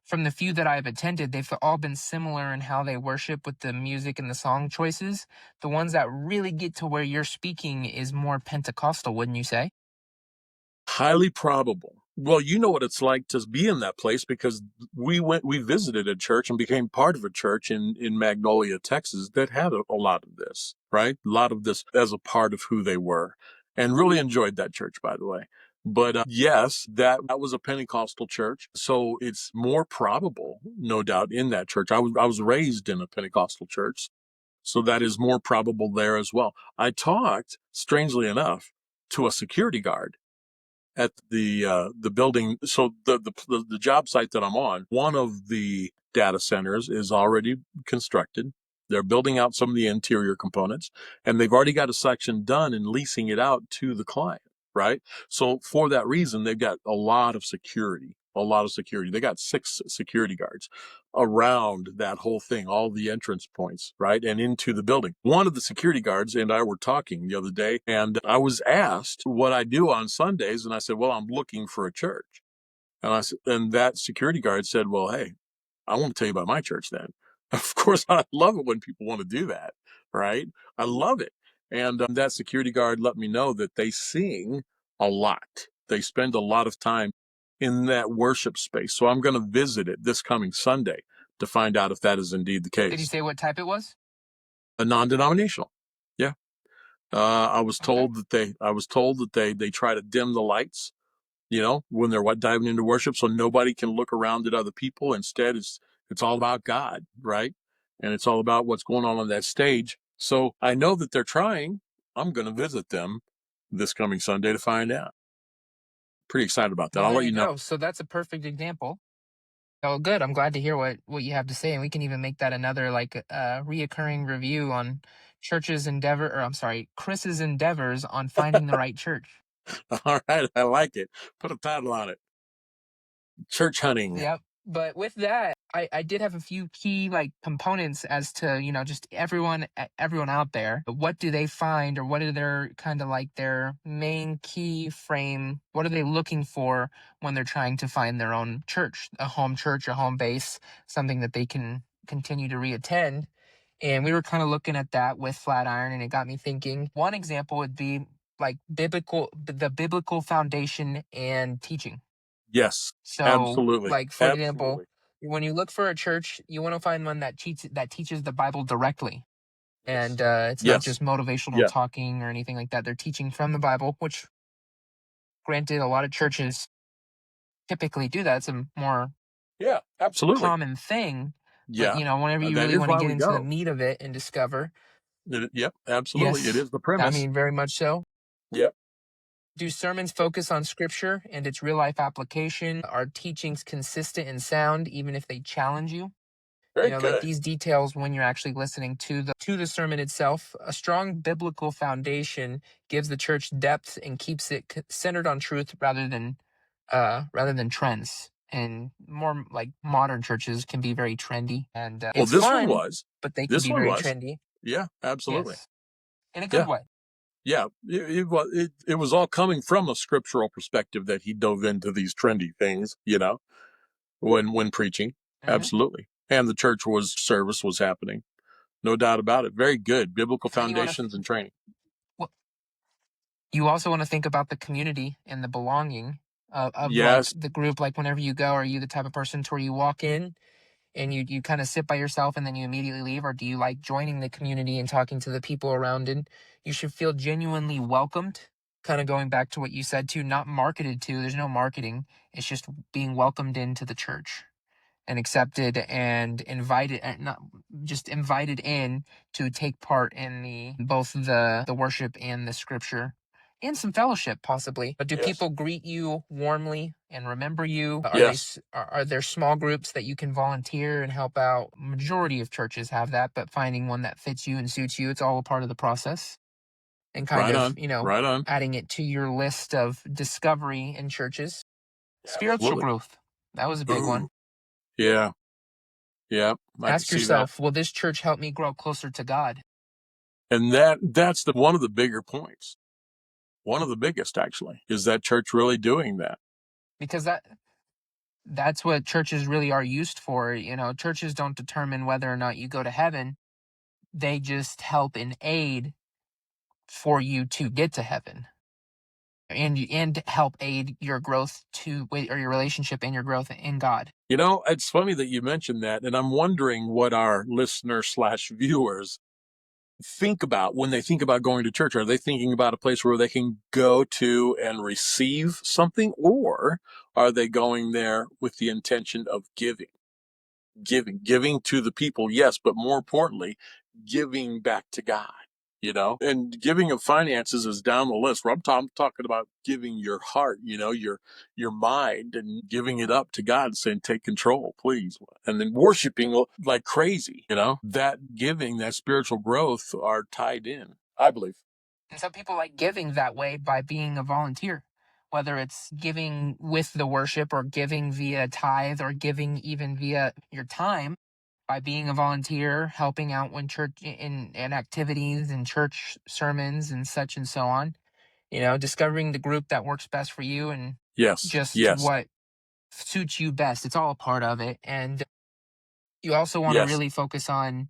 Speaker 1: from the few that I've attended, they've all been similar in how they worship with the music and the song choices. The ones that really get to where you're speaking is more Pentecostal, wouldn't you say?
Speaker 2: Highly probable. Well, you know what it's like to be in that place because we visited a church and became part of a church in Magnolia, Texas that had a lot of this, right? A lot of this as a part of who they were, and really enjoyed that church, by the way. But yes, that was a Pentecostal church, so it's more probable, no doubt, in that church. I was raised in a Pentecostal church, so that is more probable there as well. I talked, strangely enough, to a security guard at the building. So the job site that I'm on, one of the data centers is already constructed. They're building out some of the interior components, and they've already got a section done and leasing it out to the client. Right. So for that reason, they've got a lot of security. A lot of security. They got 6 security guards around that whole thing, all the entrance points, right? And into the building. One of the security guards and I were talking the other day, and I was asked what I do on Sundays. And I said, well, I'm looking for a church. And that security guard said, well, hey, I want to tell you about my church then. Of course, I love it when people want to do that, right? I love it. And that security guard let me know that they sing a lot. They spend a lot of time in that worship space. So I'm going to visit it this coming Sunday to find out if that is indeed the
Speaker 1: Did you
Speaker 2: case.
Speaker 1: say what type it was?
Speaker 2: A non-denominational. Yeah.
Speaker 1: Okay.
Speaker 2: I was told that they try to dim the lights, when they're diving into worship, so nobody can look around at other people. Instead, it's all about God, right? And it's all about what's going on that stage. So I know that they're trying. I'm going to visit them this coming Sunday to find out. Pretty excited about that.
Speaker 1: Well,
Speaker 2: I'll
Speaker 1: there
Speaker 2: let
Speaker 1: you
Speaker 2: you know.
Speaker 1: go. So that's a perfect example. Oh, good. I'm glad to hear what you have to say, and we can even make that another like reoccurring review on church's endeavor, or I'm sorry, Chris's endeavors on finding the right church.
Speaker 2: All right, I like it. Put a title on it. Church hunting.
Speaker 1: Yep. But with that, I did have a few key like components as to, just everyone out there. What do they find or what are their kind of like their main key frame? What are they looking for when they're trying to find their own church, a home base, something that they can continue to reattend? And we were kind of looking at that with Flatiron, and it got me thinking. One example would be like the biblical foundation and teaching.
Speaker 2: Yes,
Speaker 1: So,
Speaker 2: absolutely.
Speaker 1: like for example,
Speaker 2: Absolutely.
Speaker 1: when you look for a church, you want to find one that teaches the Bible directly,
Speaker 2: Yes.
Speaker 1: and it's not
Speaker 2: Yes.
Speaker 1: just motivational
Speaker 2: Yeah.
Speaker 1: talking or anything like that. They're teaching from the Bible, which, granted, a lot of churches typically do that. It's a more
Speaker 2: Yeah. Absolutely.
Speaker 1: common thing, but
Speaker 2: Yeah.
Speaker 1: whenever you
Speaker 2: That
Speaker 1: really
Speaker 2: is
Speaker 1: want to
Speaker 2: why
Speaker 1: get
Speaker 2: we
Speaker 1: into the
Speaker 2: go.
Speaker 1: meat of it and discover,
Speaker 2: Yep. Absolutely. It
Speaker 1: yes,
Speaker 2: is the
Speaker 1: I
Speaker 2: premise.
Speaker 1: mean, very much so.
Speaker 2: Yep.
Speaker 1: Do sermons focus on scripture and its real life application? Are teachings consistent and sound, even if they challenge you?
Speaker 2: Very
Speaker 1: Like
Speaker 2: good.
Speaker 1: these details when you're actually listening to the sermon itself. A strong biblical foundation gives the church depth and keeps it centered on truth rather than trends. And more like modern churches can be very trendy, and
Speaker 2: Well,
Speaker 1: it's
Speaker 2: this one
Speaker 1: fun,
Speaker 2: was.
Speaker 1: but they can
Speaker 2: This
Speaker 1: be
Speaker 2: one
Speaker 1: very
Speaker 2: was.
Speaker 1: trendy.
Speaker 2: Yeah, absolutely.
Speaker 1: Yes, in a good
Speaker 2: Yeah.
Speaker 1: way.
Speaker 2: Yeah. It was all coming from a scriptural perspective that he dove into these trendy things, when preaching.
Speaker 1: Hmm.
Speaker 2: Absolutely. And the church service was happening. No doubt about it. Very good. Biblical
Speaker 1: And then
Speaker 2: foundations and training.
Speaker 1: well, you also want to think about the community and the belonging. of like
Speaker 2: Yes.
Speaker 1: the group? Like whenever you go, are you the type of person to where you walk in and you kind of sit by yourself and then you immediately leave, or do you like joining the community and talking to the people around? And you should feel genuinely welcomed. Kind of going back to what you said too, not marketed to. There's no marketing. It's just being welcomed into the church and accepted and invited, not just invited in to take part in the both the worship and the scripture and some fellowship possibly. But do
Speaker 2: Yes.
Speaker 1: people greet you warmly and remember you?
Speaker 2: Yes.
Speaker 1: Are there small groups that you can volunteer and help out? Majority of churches have that, but finding one that fits you and suits you, it's all a part of the process. And kind
Speaker 2: Right
Speaker 1: of,
Speaker 2: on. Right on.
Speaker 1: adding it to your list of discovery in churches. Spiritual
Speaker 2: Absolutely.
Speaker 1: growth. That was a big
Speaker 2: Ooh.
Speaker 1: one.
Speaker 2: Yeah. Yeah. I can
Speaker 1: Ask
Speaker 2: see that.
Speaker 1: yourself, will this church help me grow closer to God?
Speaker 2: And that's the one of the bigger points. One of the biggest, actually, is that church really doing that?
Speaker 1: Because that's what churches really are used for. Churches don't determine whether or not you go to heaven. They just help and aid for you to get to heaven, and help aid your growth or your relationship and your growth in God.
Speaker 2: It's funny that you mentioned that, and I'm wondering what our listener/viewers think about when they think about going to church. Are they thinking about a place where they can go to and receive something, or are they going there with the intention of giving? Giving to the people, yes, but more importantly, giving back to God. And giving of finances is down the list. Where I'm talking about giving your heart, your mind, and giving it up to God, saying, "Take control, please," and then worshiping like crazy. That giving, that spiritual growth are tied in, I believe.
Speaker 1: And some people like giving that way by being a volunteer, whether it's giving with the worship or giving via tithe or giving even via your time by being a volunteer, helping out when church in activities and church sermons and such and so on. Discovering the group that works best for you and
Speaker 2: Yes,
Speaker 1: just
Speaker 2: yes,
Speaker 1: what suits you best. It's all a part of it. And you also want to
Speaker 2: yes,
Speaker 1: really focus on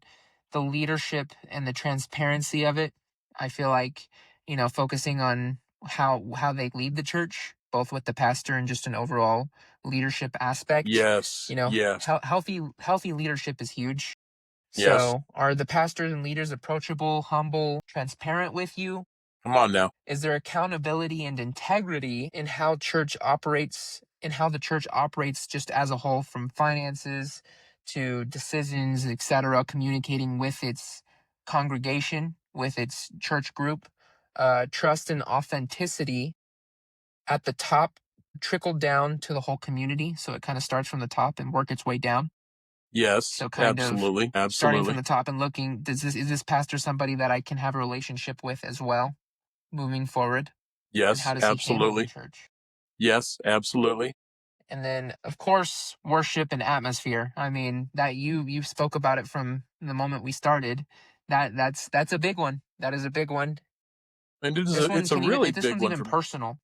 Speaker 1: the leadership and the transparency of it. I feel like, focusing on how they lead the church, both with the pastor and just an overall leadership aspect.
Speaker 2: yes, yes,
Speaker 1: Healthy leadership is huge.
Speaker 2: yes.
Speaker 1: So, are the pastors and leaders approachable, humble, transparent with you?
Speaker 2: Come on now.
Speaker 1: Is there accountability and integrity in how church operates, in how the church operates just as a whole, from finances to decisions, etc., communicating with its congregation, with its church group? Trust and authenticity at the top trickle down to the whole community. So it kind of starts from the top and work its way down.
Speaker 2: Yes,
Speaker 1: So kind of
Speaker 2: absolutely,
Speaker 1: starting from
Speaker 2: absolutely.
Speaker 1: the top and looking, is this pastor somebody that I can have a relationship with as well moving forward? And how
Speaker 2: Yes,
Speaker 1: does he handle the
Speaker 2: absolutely.
Speaker 1: church?
Speaker 2: Yes, absolutely.
Speaker 1: And then, of course, worship and atmosphere. I mean, that you spoke about it from the moment we started. That's a big one. That is a big one.
Speaker 2: And it's a really
Speaker 1: This
Speaker 2: big
Speaker 1: one's
Speaker 2: one
Speaker 1: even
Speaker 2: for me.
Speaker 1: personal.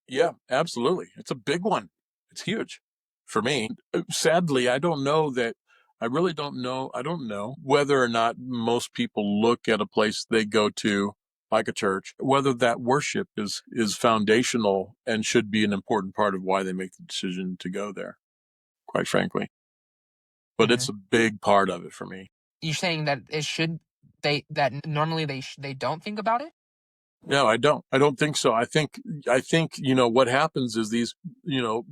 Speaker 2: Yeah, absolutely. It's a big one. It's huge for me. Sadly, I really don't know. I don't know whether or not most people look at a place they go to, like a church, whether that worship is foundational and should be an important part of why they make the decision to go there, quite frankly. But
Speaker 1: Hmm.
Speaker 2: it's a big part of it for me.
Speaker 1: You're saying that it should that normally they don't think about it.
Speaker 2: No, I don't. I don't think so. I think, what happens is these,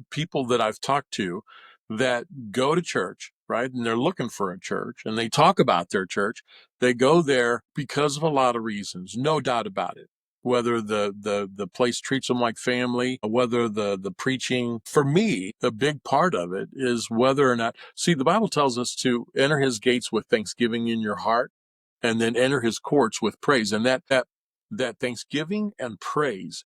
Speaker 2: people that I've talked to that go to church, right? And they're looking for a church and they talk about their church. They go there because of a lot of reasons, no doubt about it. Whether the place treats them like family, whether the preaching, for me, the big part of it is whether or not, see, the Bible tells us to enter his gates with thanksgiving in your heart and then enter his courts with praise. And that thanksgiving and praise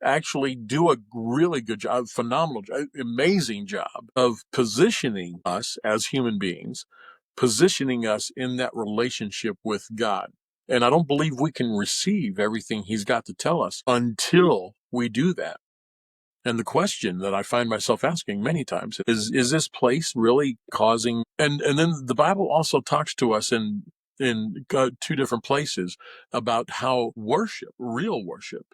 Speaker 2: actually do a really good job, phenomenal job, amazing job of positioning us as human beings, positioning us in that relationship with God. And I don't believe we can receive everything he's got to tell us until we do that. And the question that I find myself asking many times is this place really causing, and then the Bible also talks to us in two different places about how worship, real worship,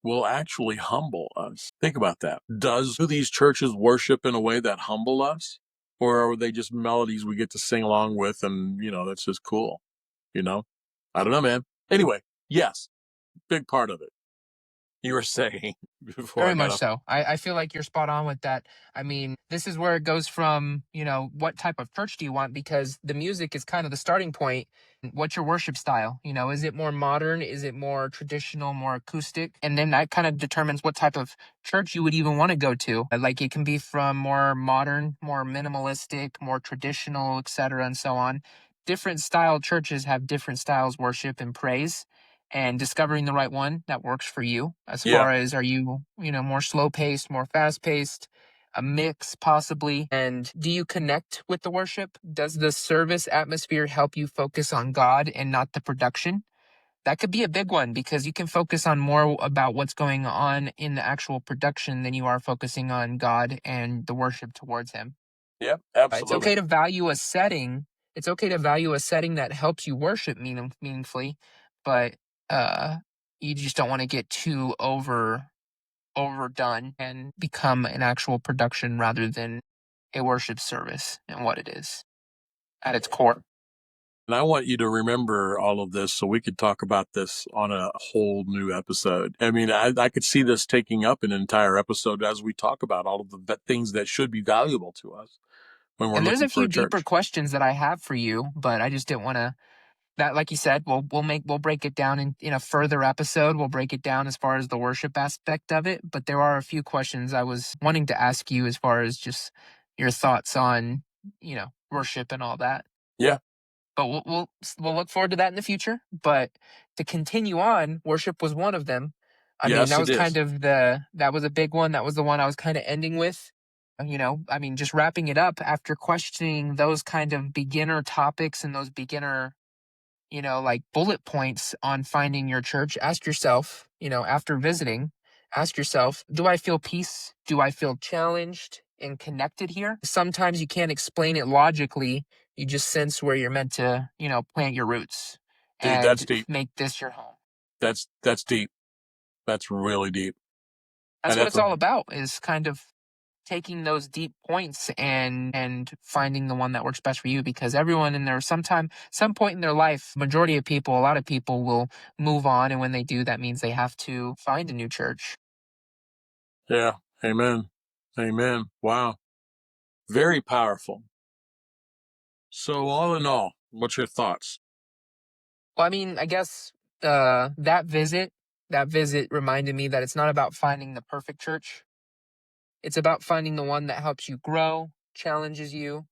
Speaker 2: will actually humble us. Think about that. Do these churches worship in a way that humble us? Or are they just melodies we get to sing along with and, that's just cool? You know? I don't know, man. Anyway, yes, big part of it. You were saying before I
Speaker 1: Very
Speaker 2: got
Speaker 1: much
Speaker 2: up.
Speaker 1: so. I feel like you're spot on with that. I mean, this is where it goes from, what type of church do you want? Because the music is kind of the starting point. What's your worship style? Is it more modern? Is it more traditional, more acoustic? And then that kind of determines what type of church you would even want to go to. Like it can be from more modern, more minimalistic, more traditional, etc., and so on. Different style churches have different styles worship and praise, and discovering the right one that works for you as
Speaker 2: Yeah.
Speaker 1: far as, are you, more slow paced, more fast paced, a mix possibly. And do you connect with the worship? Does the service atmosphere help you focus on God and not the production? That could be a big one, because you can focus on more about what's going on in the actual production than you are focusing on God and the worship towards him.
Speaker 2: Yep,
Speaker 1: It's
Speaker 2: absolutely.
Speaker 1: okay to value a setting. It's okay to value a setting that helps you worship meaningfully, but uh, you just don't want to get too overdone and become an actual production rather than a worship service and what it is at its core.
Speaker 2: And I want you to remember all of this so we could talk about this on a whole new episode. I mean, I could see this taking up an entire episode as we talk about all of the things that should be valuable to us when we're
Speaker 1: And there's
Speaker 2: looking
Speaker 1: a
Speaker 2: for
Speaker 1: few
Speaker 2: a
Speaker 1: deeper
Speaker 2: church.
Speaker 1: questions that I have for you, but I just didn't want to. That, like you said, we'll break it down in a further episode. We'll break it down as far as the worship aspect of it. But there are a few questions I was wanting to ask you as far as just your thoughts on, worship and all that.
Speaker 2: Yeah.
Speaker 1: But we'll look forward to that in the future. But to continue on, worship was one of them. I mean,
Speaker 2: Yes,
Speaker 1: that
Speaker 2: it
Speaker 1: was kind
Speaker 2: is.
Speaker 1: of that was a big one. That was the one I was kind of ending with. I mean, just wrapping it up after questioning those kind of beginner topics and those beginner, like bullet points on finding your church. Ask yourself, after visiting, ask yourself, do I feel peace? Do I feel challenged and connected here? Sometimes you can't explain it logically. You just sense where you're meant to, plant your roots
Speaker 2: Dude, that's
Speaker 1: and
Speaker 2: deep.
Speaker 1: make this your home.
Speaker 2: That's deep. That's really deep.
Speaker 1: That's
Speaker 2: And
Speaker 1: what
Speaker 2: that's
Speaker 1: it's all about, is kind of taking those deep points and finding the one that works best for you, because everyone in there some point in their life, majority of people, a lot of people will move on, and when they do, that means they have to find a new church.
Speaker 2: yeah. Amen. Amen. Wow. Very powerful. So all in all, what's your thoughts?
Speaker 1: Well, I mean, I guess that visit reminded me that it's not about finding the perfect church. It's about finding the one that helps you grow, challenges you,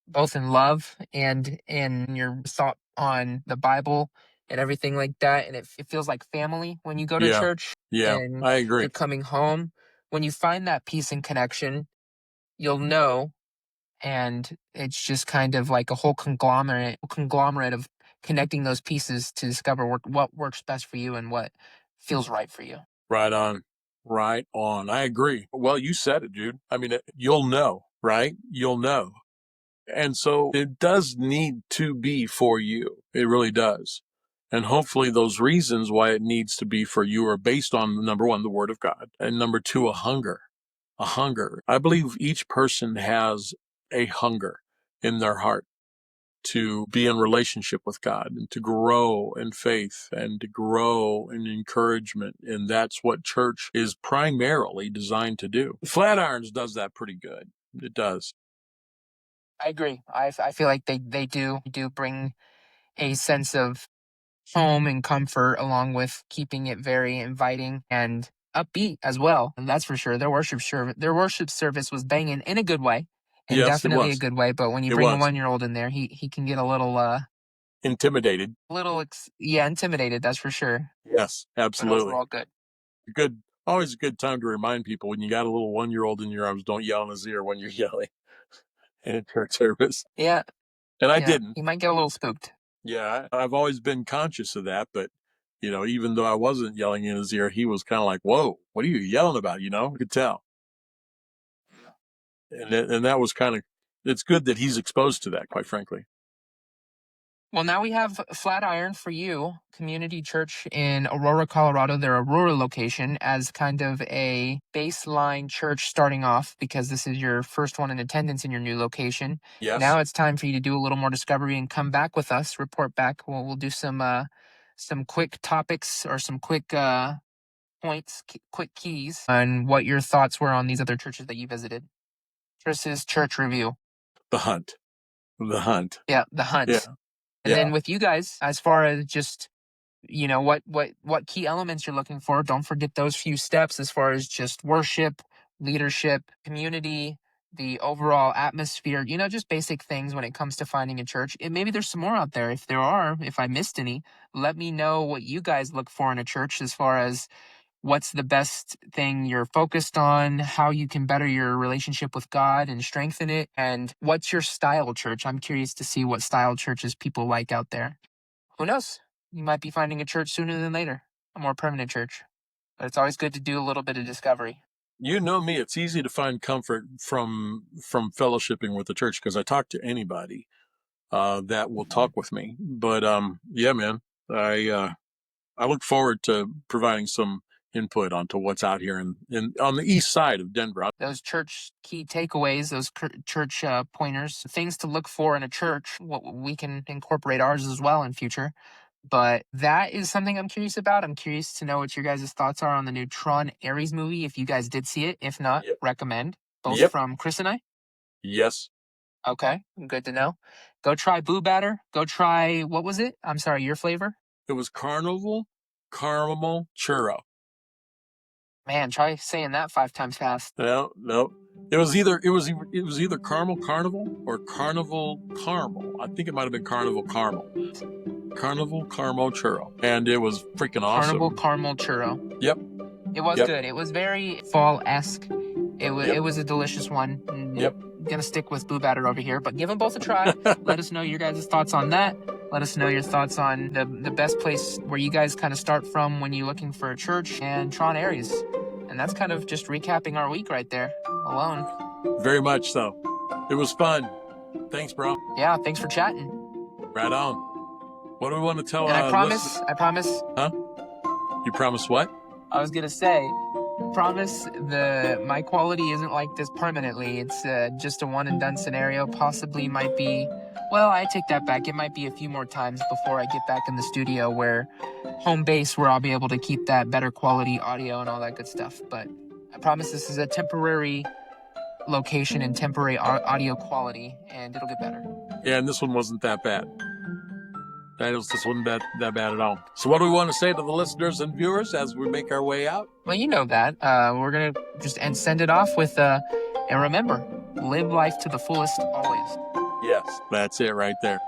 Speaker 1: both in love and in your thought on the Bible and everything like that. And it feels like family when you go to
Speaker 2: Yeah.
Speaker 1: church
Speaker 2: Yeah.
Speaker 1: and
Speaker 2: I agree.
Speaker 1: you're coming home. When you find that peace and connection, you'll know. And it's just kind of like a whole conglomerate of connecting those pieces to discover what works best for you and what feels right for you.
Speaker 2: Right on. Right on. I agree. Well, you said it, dude. I mean, you'll know, right? You'll know. And so it does need to be for you. It really does. And hopefully those reasons why it needs to be for you are based on, number one, the word of God, and number two, a hunger. A hunger. I believe each person has a hunger in their heart to be in relationship with God and to grow in faith and to grow in encouragement. And that's what church is primarily designed to do. Flatirons does that pretty good. It does.
Speaker 1: I agree. I feel like they do bring a sense of home and comfort, along with keeping it very inviting and upbeat as well. And that's for sure. Their worship service was banging in a good way, and
Speaker 2: Yes, it
Speaker 1: definitely a
Speaker 2: was.
Speaker 1: good way. But when you
Speaker 2: It
Speaker 1: bring a
Speaker 2: was.
Speaker 1: 1-year-old in there, he can get a
Speaker 2: Intimidated.
Speaker 1: yeah, intimidated. That's for sure.
Speaker 2: Yes,
Speaker 1: But
Speaker 2: absolutely.
Speaker 1: overall, good.
Speaker 2: Good. Always a good time to remind people when you got a little 1-year-old in your arms, don't yell in his ear when you're yelling in a church service.
Speaker 1: Yeah,
Speaker 2: And I
Speaker 1: yeah.
Speaker 2: didn't.
Speaker 1: He might get a little spooked.
Speaker 2: Yeah, I've always been conscious of that, but even though I wasn't yelling in his ear, he was kind of like, "Whoa, what are you yelling about?" I could tell, and that was kind of. It's good that he's exposed to that, quite frankly.
Speaker 1: Well, now we have Flatiron for you, community church in Aurora, Colorado, their Aurora location, as kind of a baseline church starting off because this is your first one in attendance in your new location.
Speaker 2: Yes.
Speaker 1: Now it's time for you to do a little more discovery and come back with us, report back. We'll do some quick topics or some quick points, quick keys on what your thoughts were on these other churches that you visited. Chris's church review.
Speaker 2: The hunt. The hunt.
Speaker 1: Yeah, the hunt.
Speaker 2: Yeah.
Speaker 1: And then with you guys, as far as just what key elements you're looking for, don't forget those few steps as far as just worship, leadership, community, the overall atmosphere, just basic things when it comes to finding a church. And maybe there's some more out there. If I missed any, let me know what you guys look for in a church as far as what's the best thing you're focused on, how you can better your relationship with God and strengthen it, and what's your style church. I'm curious to see what style churches people like out there. Who knows? You might be finding a church sooner than later, a more permanent church. But it's always good to do a little bit of discovery.
Speaker 2: You know me, it's easy to find comfort from fellowshipping with the church because I talk to anybody that will talk with me. But yeah, man, I look forward to providing some input onto what's out here in on the east side of Denver.
Speaker 1: Those church key takeaways, those church pointers, things to look for in a church. We can incorporate ours as well in future. But that is something I'm curious about. I'm curious to know what your guys' thoughts are on the new Tron Ares movie, if you guys did see it. If not, recommend. Both from Chris and I?
Speaker 2: Yes.
Speaker 1: Okay, good to know. Go try Boo Batter. Go try, what was it? I'm sorry, your flavor?
Speaker 2: It was Carnival Caramel Churro.
Speaker 1: Man, try saying that 5 times fast.
Speaker 2: No. It was either Caramel Carnival or Carnival Caramel. I think it might have been Carnival Caramel. Carnival Caramel Churro. And it was freaking awesome.
Speaker 1: Carnival Caramel Churro.
Speaker 2: Yep.
Speaker 1: It was good. It was very fall-esque. It was a delicious one.
Speaker 2: Yep.
Speaker 1: Gonna stick with Boo Batter over here, but give them both a try. Let us know your guys' thoughts on that. Let us know your thoughts on the best place where you guys kind of start from when you're looking for a church, and Tron Ares. And that's kind of just recapping our week right there alone.
Speaker 2: Very much so. It was fun. Thanks, bro.
Speaker 1: Yeah, thanks for chatting.
Speaker 2: Right on. What do we want to tell?
Speaker 1: And I promise.
Speaker 2: Huh? You promise what?
Speaker 1: I was gonna say, promise my quality isn't like this permanently. It's just a one and done scenario. Possibly might be, well, I take that back. It might be a few more times before I get back in the studio where home base, where I'll be able to keep that better quality audio and all that good stuff. But I promise this is a temporary location and temporary audio quality, and it'll get better.
Speaker 2: Yeah, and this one wasn't that bad. This wasn't that bad at all. So what do we want to say to the listeners and viewers as we make our way out?
Speaker 1: Well, you know that. We're going to just send it off with, and remember, live life to the fullest always.
Speaker 2: Yes, that's it right there.